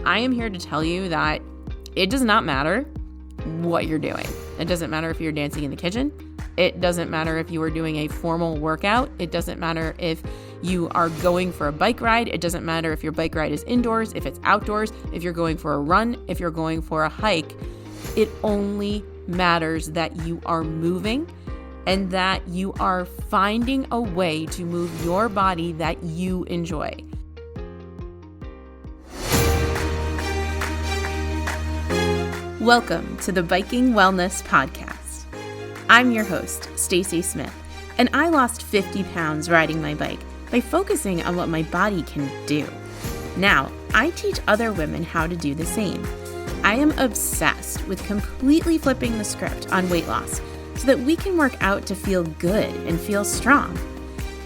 I am here to tell you that it does not matter what you're doing. It doesn't matter if you're dancing in the kitchen. It doesn't matter if you are doing a formal workout. It doesn't matter if you are going for a bike ride. It doesn't matter if your bike ride is indoors, if it's outdoors, if you're going for a run, if you're going for a hike. It only matters that you are moving and that you are finding a way to move your body that you enjoy. Welcome to the Biking Wellness Podcast. I'm your host, Stacy Smith, and I lost 50 pounds riding my bike by focusing on what my body can do. Now, I teach other women how to do the same. I am obsessed with completely flipping the script on weight loss so that we can work out to feel good and feel strong.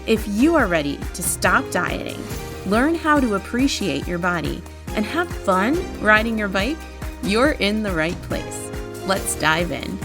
If you are ready to stop dieting, learn how to appreciate your body, and have fun riding your bike, you're in the right place. Let's dive in.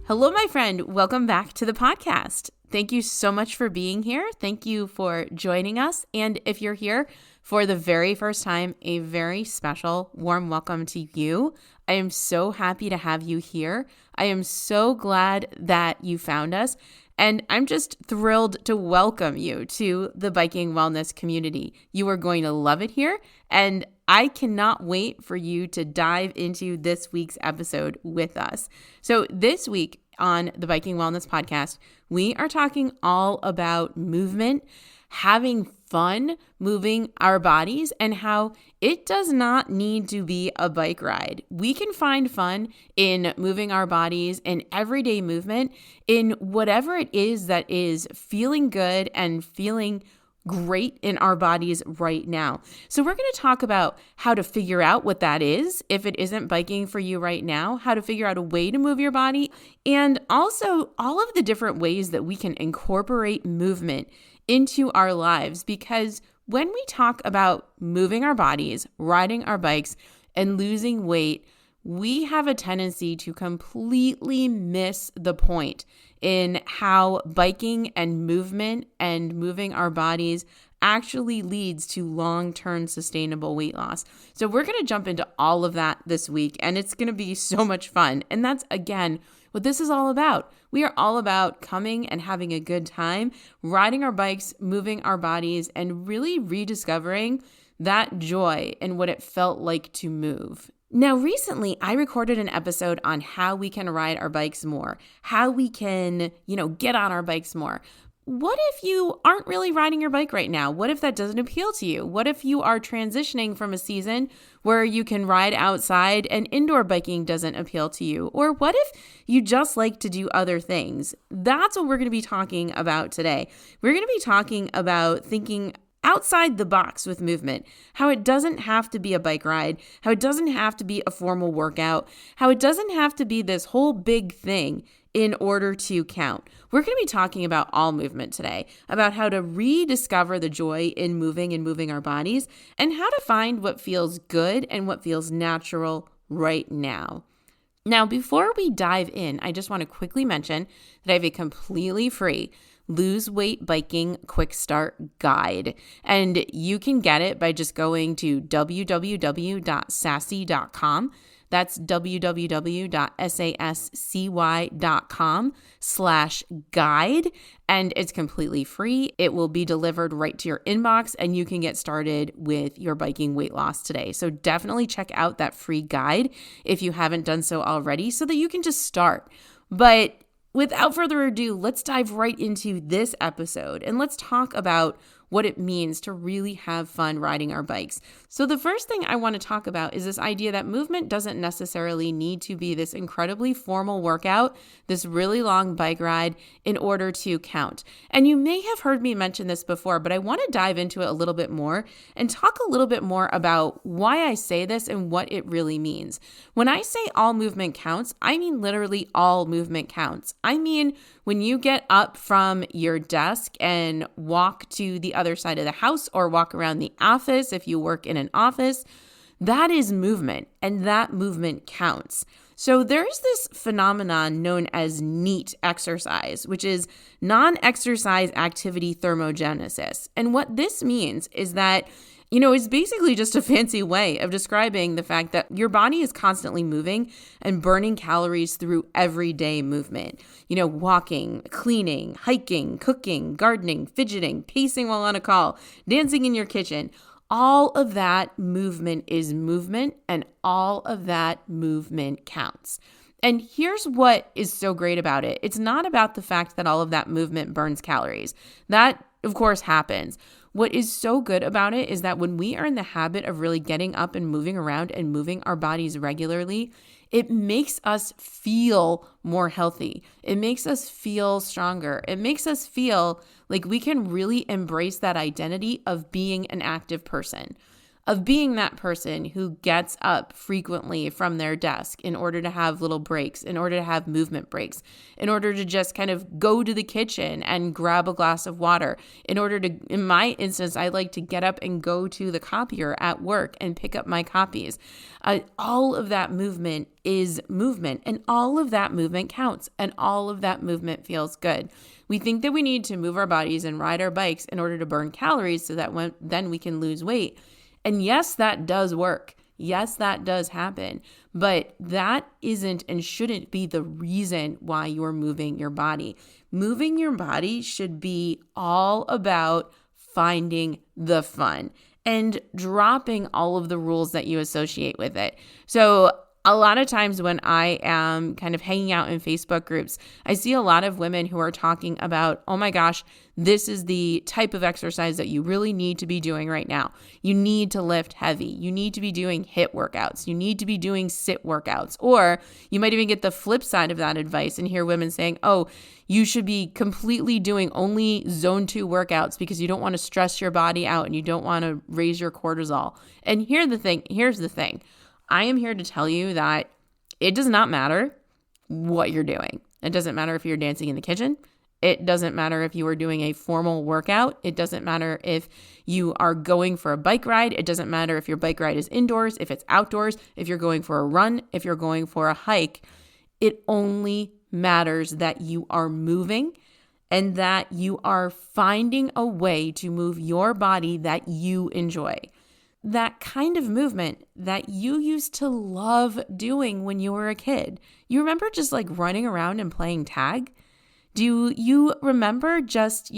Hello, my friend. Welcome back to the podcast. Thank you so much for being here. Thank you for joining us. And if you're here for the very first time, a very special, warm welcome to you. I am so happy to have you here. I am so glad that you found us. And I'm just thrilled to welcome you to the Biking Wellness community. You are going to love it here, and I cannot wait for you to dive into this week's episode with us. So this week on the Biking Wellness Podcast, we are talking all about movement, having fun moving our bodies, and how it does not need to be a bike ride. We can find fun in moving our bodies in everyday movement, in whatever it is that is feeling good and feeling great in our bodies right now. So we're going to talk about how to figure out what that is if it isn't biking for you right now, how to figure out a way to move your body, and also all of the different ways that we can incorporate movement into our lives. Because when we talk about moving our bodies, riding our bikes, and losing weight, we have a tendency to completely miss the point in how biking and moving our bodies actually leads to long-term sustainable weight loss. So we're going to jump into all of that this week, and it's going to be so much fun. And that's, again, what this is all about. We are all about coming and having a good time, riding our bikes, moving our bodies, and really rediscovering that joy and what it felt like to move. Now, recently, I recorded an episode on how we can ride our bikes more, how we can, get on our bikes more. What if you aren't really riding your bike right now? What if that doesn't appeal to you? What if you are transitioning from a season where you can ride outside and indoor biking doesn't appeal to you? Or what if you just like to do other things? That's what we're going to be talking about today. We're going to be talking about thinking outside the box with movement, how it doesn't have to be a bike ride, how it doesn't have to be a formal workout, how it doesn't have to be this whole big thing in order to count. We're going to be talking about all movement today, about how to rediscover the joy in moving and moving our bodies, and how to find what feels good and what feels natural right now. Now, before we dive in, I just want to quickly mention that I have a completely free Lose Weight Biking Quick Start Guide. And you can get it by just going to www.sassy.com. That's www.sasscy.com/guide. And it's completely free. It will be delivered right to your inbox, and you can get started with your biking weight loss today. So definitely check out that free guide if you haven't done so already, so that you can just start. But without further ado, let's dive right into this episode and let's talk about what it means to really have fun riding our bikes. So the first thing I want to talk about is this idea that movement doesn't necessarily need to be this incredibly formal workout, this really long bike ride in order to count. And you may have heard me mention this before, but I want to dive into it a little bit more and talk a little bit more about why I say this and what it really means. When I say all movement counts, I mean literally all movement counts. I mean when you get up from your desk and walk to the other side of the house or walk around the office if you work in an office, that is movement, and that movement counts. So there's this phenomenon known as NEAT exercise, which is non-exercise activity thermogenesis. And what this means is that it's basically just a fancy way of describing the fact that your body is constantly moving and burning calories through everyday movement. Walking, cleaning, hiking, cooking, gardening, fidgeting, pacing while on a call, dancing in your kitchen. All of that movement is movement, and all of that movement counts. And here's what is so great about it. It's not about the fact that all of that movement burns calories. That, of course, happens. What is so good about it is that when we are in the habit of really getting up and moving around and moving our bodies regularly, it makes us feel more healthy. It makes us feel stronger. It makes us feel like we can really embrace that identity of being an active person, of being that person who gets up frequently from their desk in order to have little breaks, in order to have movement breaks, in order to just kind of go to the kitchen and grab a glass of water, in order to, in my instance, I like to get up and go to the copier at work and pick up my copies. All of that movement is movement, and all of that movement counts, and all of that movement feels good. We think that we need to move our bodies and ride our bikes in order to burn calories so that then we can lose weight. And yes, that does work. Yes, that does happen. But that isn't and shouldn't be the reason why you're moving your body. Moving your body should be all about finding the fun and dropping all of the rules that you associate with it. So a lot of times when I am kind of hanging out in Facebook groups, I see a lot of women who are talking about, oh my gosh, this is the type of exercise that you really need to be doing right now. You need to lift heavy. You need to be doing HIIT workouts. You need to be doing sit workouts. Or you might even get the flip side of that advice and hear women saying, oh, you should be completely doing only zone 2 workouts because you don't want to stress your body out and you don't want to raise your cortisol. And here's the thing. I am here to tell you that it does not matter what you're doing. It doesn't matter if you're dancing in the kitchen. It doesn't matter if you are doing a formal workout. It doesn't matter if you are going for a bike ride. It doesn't matter if your bike ride is indoors, if it's outdoors, if you're going for a run, if you're going for a hike. It only matters that you are moving and that you are finding a way to move your body that you enjoy. That kind of movement that you used to love doing when you were a kid. You remember just like running around and playing tag? Do you remember just,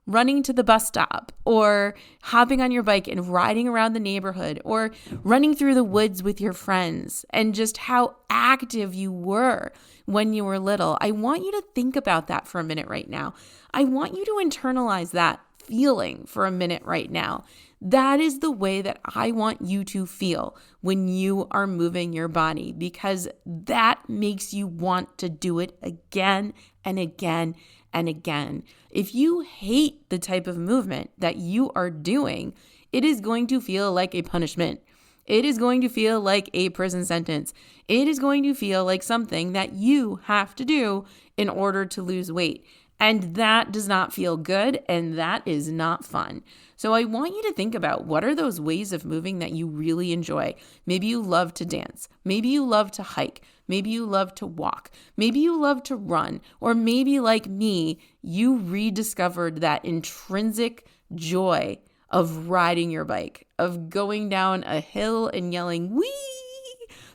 running to the bus stop or hopping on your bike and riding around the neighborhood or running through the woods with your friends and just how active you were when you were little? I want you to think about that for a minute right now. I want you to internalize that feeling for a minute right now. That is the way that I want you to feel when you are moving your body, because that makes you want to do it again and again and again. If you hate the type of movement that you are doing, it is going to feel like a punishment. It is going to feel like a prison sentence. It is going to feel like something that you have to do in order to lose weight. And that does not feel good, and that is not fun. So I want you to think about, what are those ways of moving that you really enjoy? Maybe you love to dance. Maybe you love to hike. Maybe you love to walk. Maybe you love to run. Or maybe, like me, you rediscovered that intrinsic joy of riding your bike, of going down a hill and yelling, "Wee!"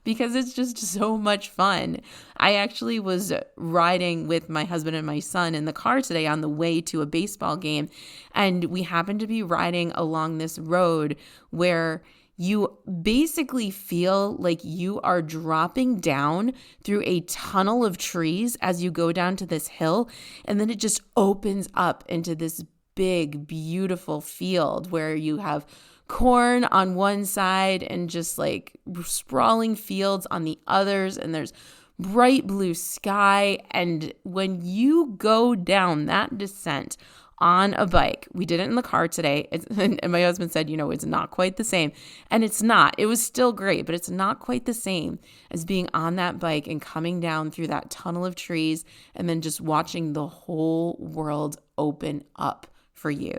because it's just so much fun. I actually was riding with my husband and my son in the car today on the way to a baseball game, and we happened to be riding along this road where you basically feel like you are dropping down through a tunnel of trees as you go down to this hill, and then it just opens up into this big, beautiful field where you have corn on one side and just like sprawling fields on the others, and there's bright blue sky. And when you go down that descent on a bike, we did it in the car today, and my husband said, it's not quite the same. And it's not. It was still great, but it's not quite the same as being on that bike and coming down through that tunnel of trees and then just watching the whole world open up for you.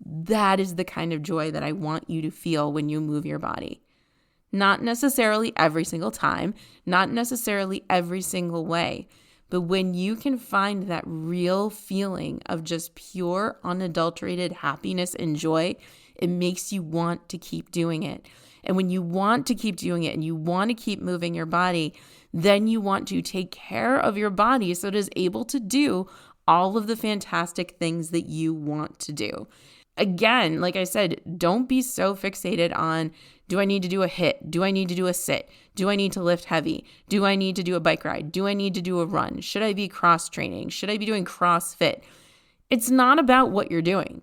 That is the kind of joy that I want you to feel when you move your body. Not necessarily every single time, not necessarily every single way. But when you can find that real feeling of just pure, unadulterated happiness and joy, it makes you want to keep doing it. And when you want to keep doing it and you want to keep moving your body, then you want to take care of your body so it is able to do all of the fantastic things that you want to do. Again, like I said, don't be so fixated on, do I need to do a HIIT? Do I need to do a sit? Do I need to lift heavy? Do I need to do a bike ride? Do I need to do a run? Should I be cross training? Should I be doing CrossFit? It's not about what you're doing.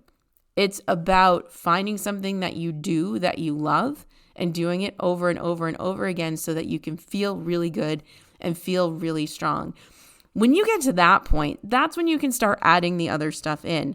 It's about finding something that you do that you love and doing it over and over and over again so that you can feel really good and feel really strong. When you get to that point, that's when you can start adding the other stuff in.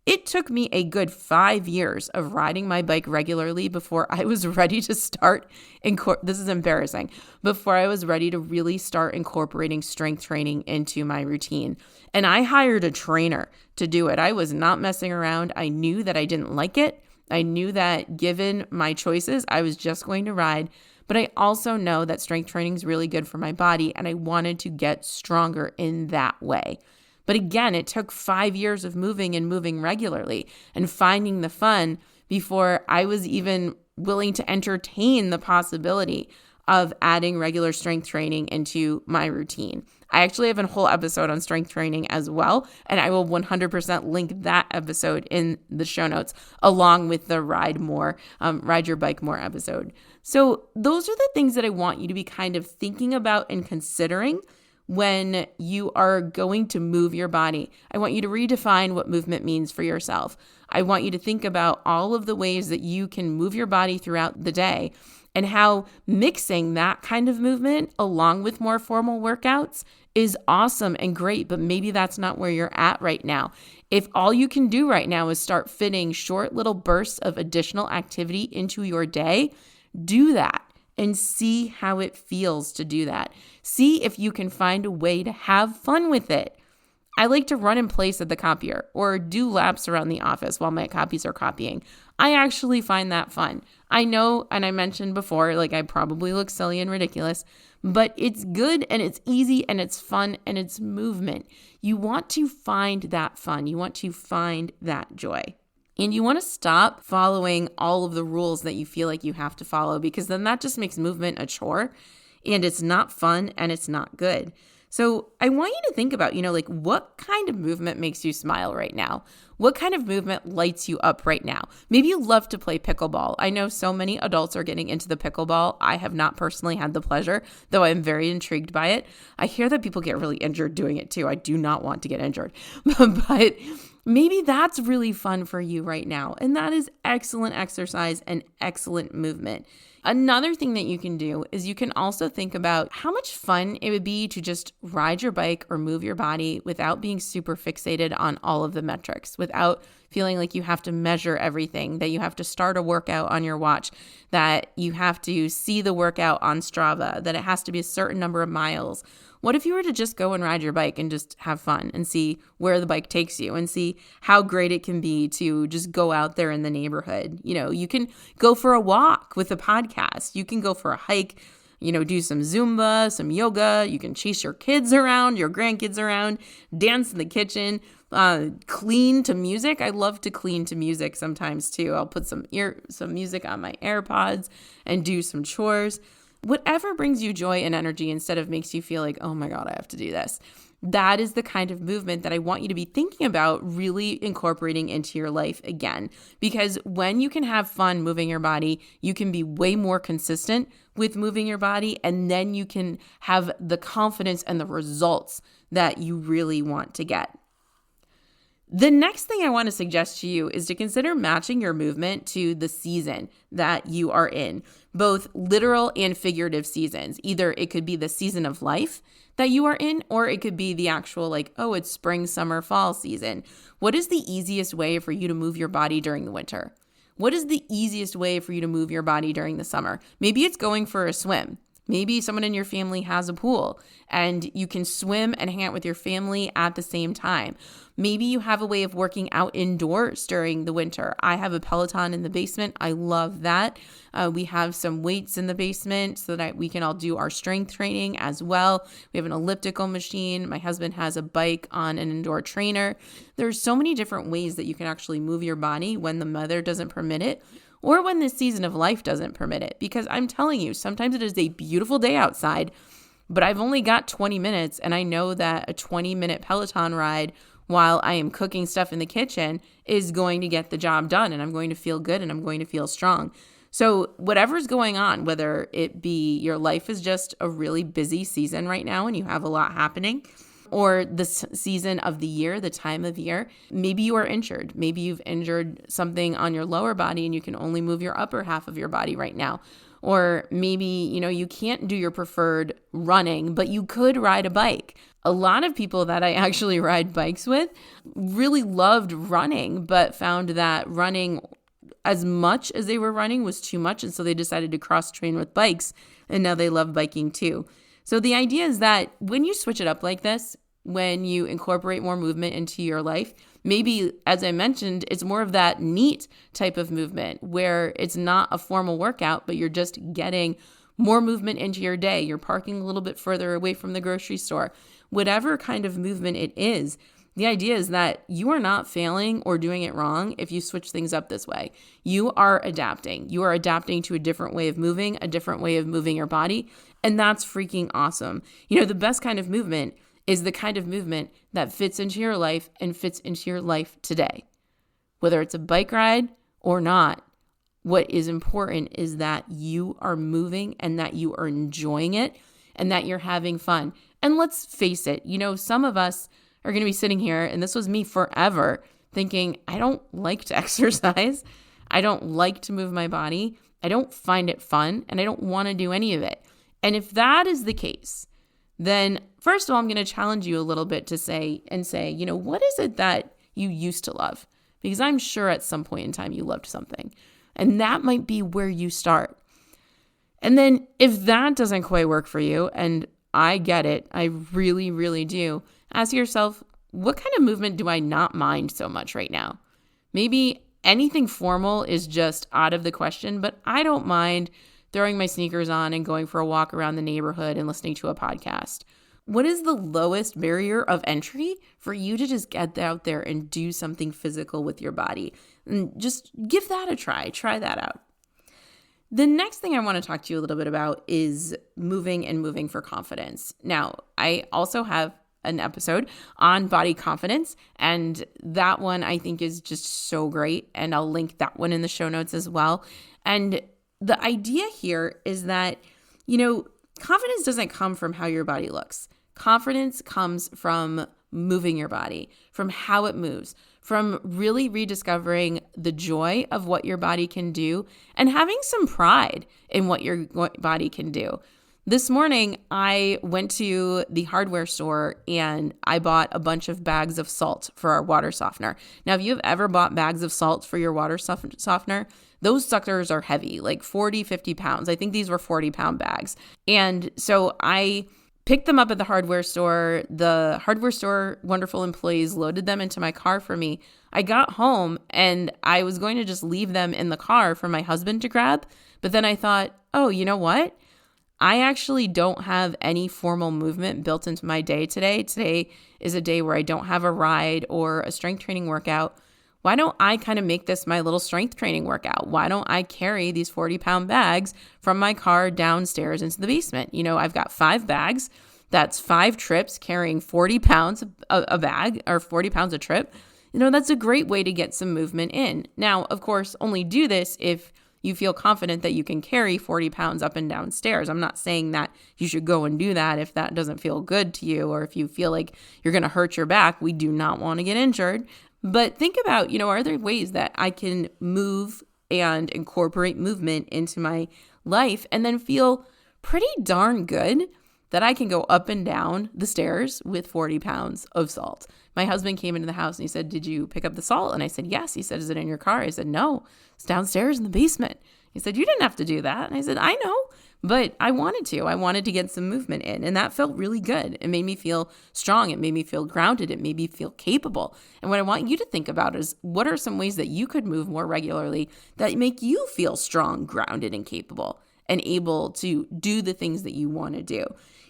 It took me a good 5 years of riding my bike regularly before I was ready to start, this is embarrassing, before I was ready to really start incorporating strength training into my routine. And I hired a trainer to do it. I was not messing around. I knew that I didn't like it. I knew that given my choices, I was just going to ride. But I also know that strength training is really good for my body, and I wanted to get stronger in that way. But again, it took 5 years of moving regularly and finding the fun before I was even willing to entertain the possibility of adding regular strength training into my routine. I actually have a whole episode on strength training as well, and I will 100% link that episode in the show notes along with the Ride Your Bike More episode. So those are the things that I want you to be kind of thinking about and considering when you are going to move your body. I want you to redefine what movement means for yourself. I want you to think about all of the ways that you can move your body throughout the day and how mixing that kind of movement along with more formal workouts is awesome and great, but maybe that's not where you're at right now. If all you can do right now is start fitting short little bursts of additional activity into your day, do that. And see how it feels to do that. See if you can find a way to have fun with it. I like to run in place at the copier or do laps around the office while my copies are copying. I actually find that fun. I know, and I mentioned before, like I probably look silly and ridiculous, but it's good and it's easy and it's fun and it's movement. You want to find that fun. You want to find that joy. And you want to stop following all of the rules that you feel like you have to follow, because then that just makes movement a chore and it's not fun and it's not good. So I want you to think about, like what kind of movement makes you smile right now? What kind of movement lights you up right now? Maybe you love to play pickleball. I know so many adults are getting into the pickleball. I have not personally had the pleasure, though I'm very intrigued by it. I hear that people get really injured doing it too. I do not want to get injured, but maybe that's really fun for you right now. And that is excellent exercise and excellent movement. Another thing that you can do is you can also think about how much fun it would be to just ride your bike or move your body without being super fixated on all of the metrics, without feeling like you have to measure everything, that you have to start a workout on your watch, that you have to see the workout on Strava, that it has to be a certain number of miles. What if you were to just go and ride your bike and just have fun and see where the bike takes you and see how great it can be to just go out there in the neighborhood? You can go for a walk with a podcast. You can go for a hike, do some Zumba, some yoga. You can chase your kids around, your grandkids around, dance in the kitchen, clean to music. I love to clean to music sometimes too. I'll put some music on my AirPods and do some chores. Whatever brings you joy and energy instead of makes you feel like, oh my God, I have to do this. That is the kind of movement that I want you to be thinking about really incorporating into your life again. Because when you can have fun moving your body, you can be way more consistent with moving your body, and then you can have the confidence and the results that you really want to get. The next thing I want to suggest to you is to consider matching your movement to the season that you are in, both literal and figurative seasons. Either it could be the season of life that you are in, or it could be the actual it's spring, summer, fall season. What is the easiest way for you to move your body during the winter? What is the easiest way for you to move your body during the summer? Maybe it's going for a swim. Maybe someone in your family has a pool and you can swim and hang out with your family at the same time. Maybe you have a way of working out indoors during the winter. I have a Peloton in the basement. I love that. We have some weights in the basement so that we can all do our strength training as well. We have an elliptical machine. My husband has a bike on an indoor trainer. There's so many different ways that you can actually move your body when the weather doesn't permit it, or when this season of life doesn't permit it. Because I'm telling you, sometimes it is a beautiful day outside, but I've only got 20 minutes, and I know that a 20-minute Peloton ride while I am cooking stuff in the kitchen is going to get the job done, and I'm going to feel good, and I'm going to feel strong. So whatever's going on, whether it be your life is just a really busy season right now and you have a lot happening, or the season of the year, the time of year, maybe you are injured. Maybe you've injured something on your lower body and you can only move your upper half of your body right now. Or maybe, you can't do your preferred running, but you could ride a bike. A lot of people that I actually ride bikes with really loved running, but found that running as much as they were running was too much. And so they decided to cross-train with bikes, and now they love biking too. So the idea is that when you switch it up like this, when you incorporate more movement into your life, maybe, as I mentioned, it's more of that neat type of movement where it's not a formal workout, but you're just getting more movement into your day. You're parking a little bit further away from the grocery store. Whatever kind of movement it is, the idea is that you are not failing or doing it wrong if you switch things up this way. You are adapting. You are adapting to a different way of moving, a different way of moving your body, and that's freaking awesome. The best kind of movement is the kind of movement that fits into your life and fits into your life today. Whether it's a bike ride or not, what is important is that you are moving and that you are enjoying it and that you're having fun. And let's face it, some of us are going to be sitting here, and this was me forever, thinking, I don't like to exercise. I don't like to move my body. I don't find it fun, and I don't want to do any of it. And if that is the case, then first of all, I'm going to challenge you a little bit to say, what is it that you used to love? Because I'm sure at some point in time you loved something. And that might be where you start. And then if that doesn't quite work for you, and I get it, I really, really do, ask yourself, what kind of movement do I not mind so much right now? Maybe anything formal is just out of the question, but I don't mind throwing my sneakers on and going for a walk around the neighborhood and listening to a podcast. What is the lowest barrier of entry for you to just get out there and do something physical with your body? And just give that a try. Try that out. The next thing I want to talk to you a little bit about is moving for confidence. Now, I also have an episode on body confidence, and that one I think is just so great, and I'll link that one in the show notes as well. And the idea here is that, confidence doesn't come from how your body looks. Confidence comes from moving your body, from how it moves, from really rediscovering the joy of what your body can do and having some pride in what your body can do. This morning, I went to the hardware store and I bought a bunch of bags of salt for our water softener. Now, if you've ever bought bags of salt for your water softener, those suckers are heavy, like 40, 50 pounds. I think these were 40-pound bags. And so I picked them up at the hardware store. The hardware store wonderful employees loaded them into my car for me. I got home and I was going to just leave them in the car for my husband to grab. But then I thought, oh, you know what? I actually don't have any formal movement built into my day today. Today is a day where I don't have a ride or a strength training workout. Why don't I kind of make this my little strength training workout? Why don't I carry these 40-pound bags from my car downstairs into the basement? I've got 5 bags. That's 5 trips carrying 40 pounds a bag, or 40 pounds a trip. That's a great way to get some movement in. Now, of course, only do this if you feel confident that you can carry 40 pounds up and down stairs. I'm not saying that you should go and do that if that doesn't feel good to you, or if you feel like you're going to hurt your back. We do not want to get injured. But think about, are there ways that I can move and incorporate movement into my life and then feel pretty darn good that I can go up and down the stairs with 40 pounds of salt. My husband came into the house and he said, "Did you pick up the salt?" And I said, "Yes." He said, "Is it in your car?" I said, "No, it's downstairs in the basement." He said, "You didn't have to do that." And I said, "I know, but I wanted to get some movement in, and that felt really good. It made me feel strong. It made me feel grounded. It made me feel capable. And what I want you to think about is, what are some ways that you could move more regularly that make you feel strong, grounded, and capable, and able to do the things that you want to do?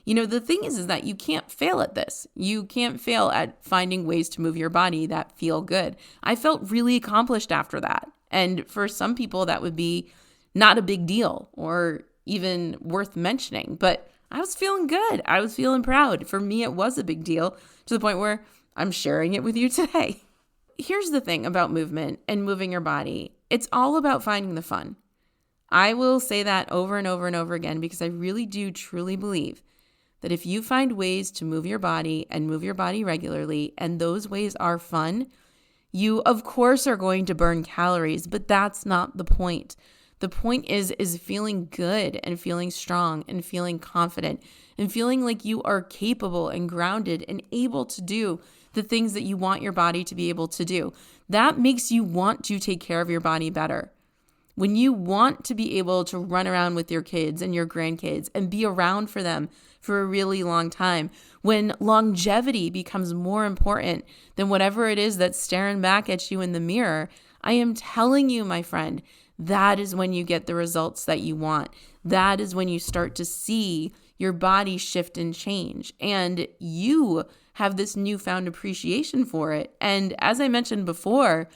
The thing is that you can't fail at this. You can't fail at finding ways to move your body that feel good. I felt really accomplished after that. And for some people, that would be not a big deal or even worth mentioning. But I was feeling good. I was feeling proud. For me, it was a big deal, to the point where I'm sharing it with you today. Here's the thing about movement and moving your body. It's all about finding the fun. I will say that over and over and over again, because I really do truly believe that if you find ways to move your body and move your body regularly, and those ways are fun, you of course are going to burn calories, but that's not the point. The point is feeling good and feeling strong and feeling confident and feeling like you are capable and grounded and able to do the things that you want your body to be able to do. That makes you want to take care of your body better. When you want to be able to run around with your kids and your grandkids and be around for them for a really long time, when longevity becomes more important than whatever it is that's staring back at you in the mirror, I am telling you, my friend, that is when you get the results that you want. That is when you start to see your body shift and change, and you have this newfound appreciation for it. And as I mentioned before,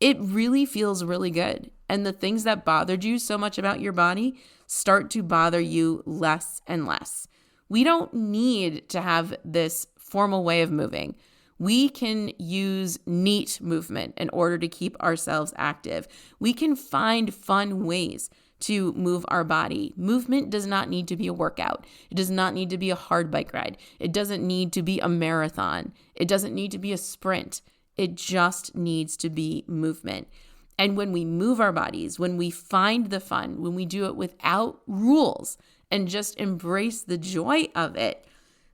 it really feels really good. And the things that bothered you so much about your body start to bother you less and less. We don't need to have this formal way of moving. We can use neat movement in order to keep ourselves active. We can find fun ways to move our body. Movement does not need to be a workout. It does not need to be a hard bike ride. It doesn't need to be a marathon. It doesn't need to be a sprint. It just needs to be movement. And when we move our bodies, when we find the fun, when we do it without rules and just embrace the joy of it,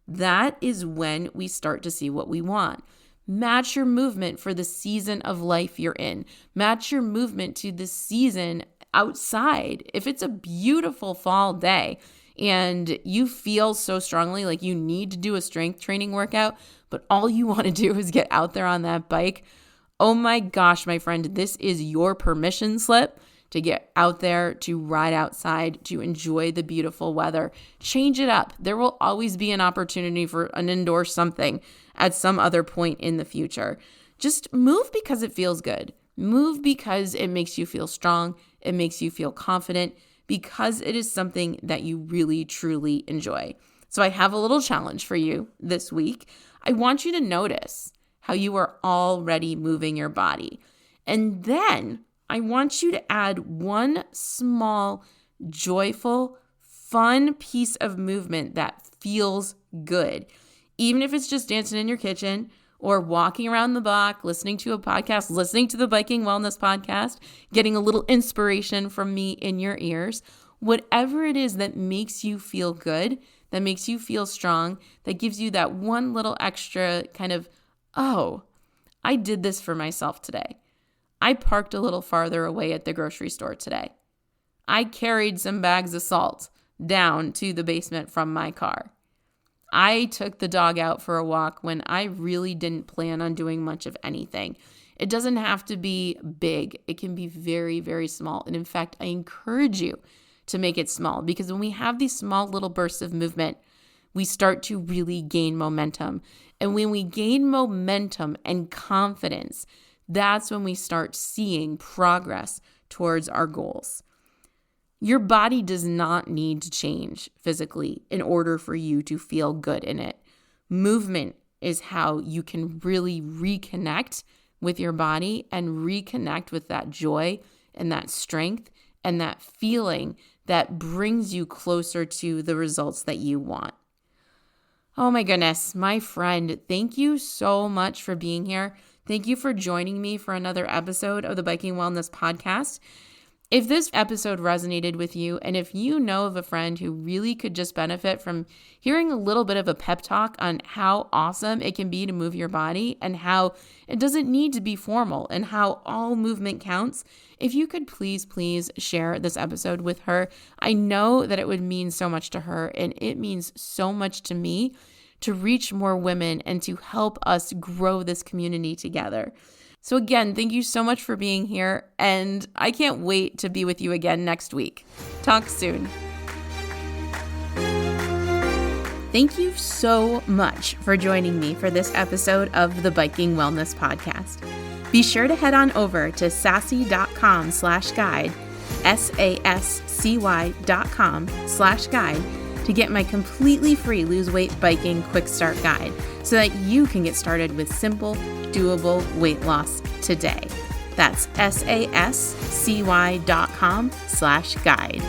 that is when we start to see what we want. Match your movement for the season of life you're in. Match your movement to the season outside. If it's a beautiful fall day and you feel so strongly like you need to do a strength training workout, but all you want to do is get out there on that bike, oh my gosh, my friend, this is your permission slip to get out there, to ride outside, to enjoy the beautiful weather. Change it up. There will always be an opportunity for an indoor something at some other point in the future. Just move because it feels good. Move because it makes you feel strong. It makes you feel confident, because it is something that you really, truly enjoy. So I have a little challenge for you this week. I want you to notice how you are already moving your body. And then I want you to add one small, joyful, fun piece of movement that feels good. Even if it's just dancing in your kitchen or walking around the block, listening to a podcast, listening to the Biking Wellness podcast, getting a little inspiration from me in your ears, whatever it is that makes you feel good, that makes you feel strong, that gives you that one little extra kind of, oh, I did this for myself today. I parked a little farther away at the grocery store today. I carried some bags of salt down to the basement from my car. I took the dog out for a walk when I really didn't plan on doing much of anything. It doesn't have to be big. It can be very, very small. And in fact, I encourage you to make it small, because when we have these small little bursts of movement, we start to really gain momentum. And when we gain momentum and confidence, that's when we start seeing progress towards our goals. Your body does not need to change physically in order for you to feel good in it. Movement is how you can really reconnect with your body and reconnect with that joy and that strength and that feeling that brings you closer to the results that you want. Oh my goodness, my friend, thank you so much for being here. Thank you for joining me for another episode of the Biking Wellness podcast. If this episode resonated with you, and if you know of a friend who really could just benefit from hearing a little bit of a pep talk on how awesome it can be to move your body and how it doesn't need to be formal and how all movement counts, if you could please share this episode with her. I know that it would mean so much to her, and it means so much to me to reach more women and to help us grow this community together. So again, thank you so much for being here, and I can't wait to be with you again next week. Talk soon. Thank you so much for joining me for this episode of the Biking Wellness Podcast. Be sure to head on over to sassy.com/guide, SASCY.com/guide, to get my completely free Lose Weight Biking Quick Start Guide so that you can get started with simple, doable weight loss today. That's SASCY.com/guide.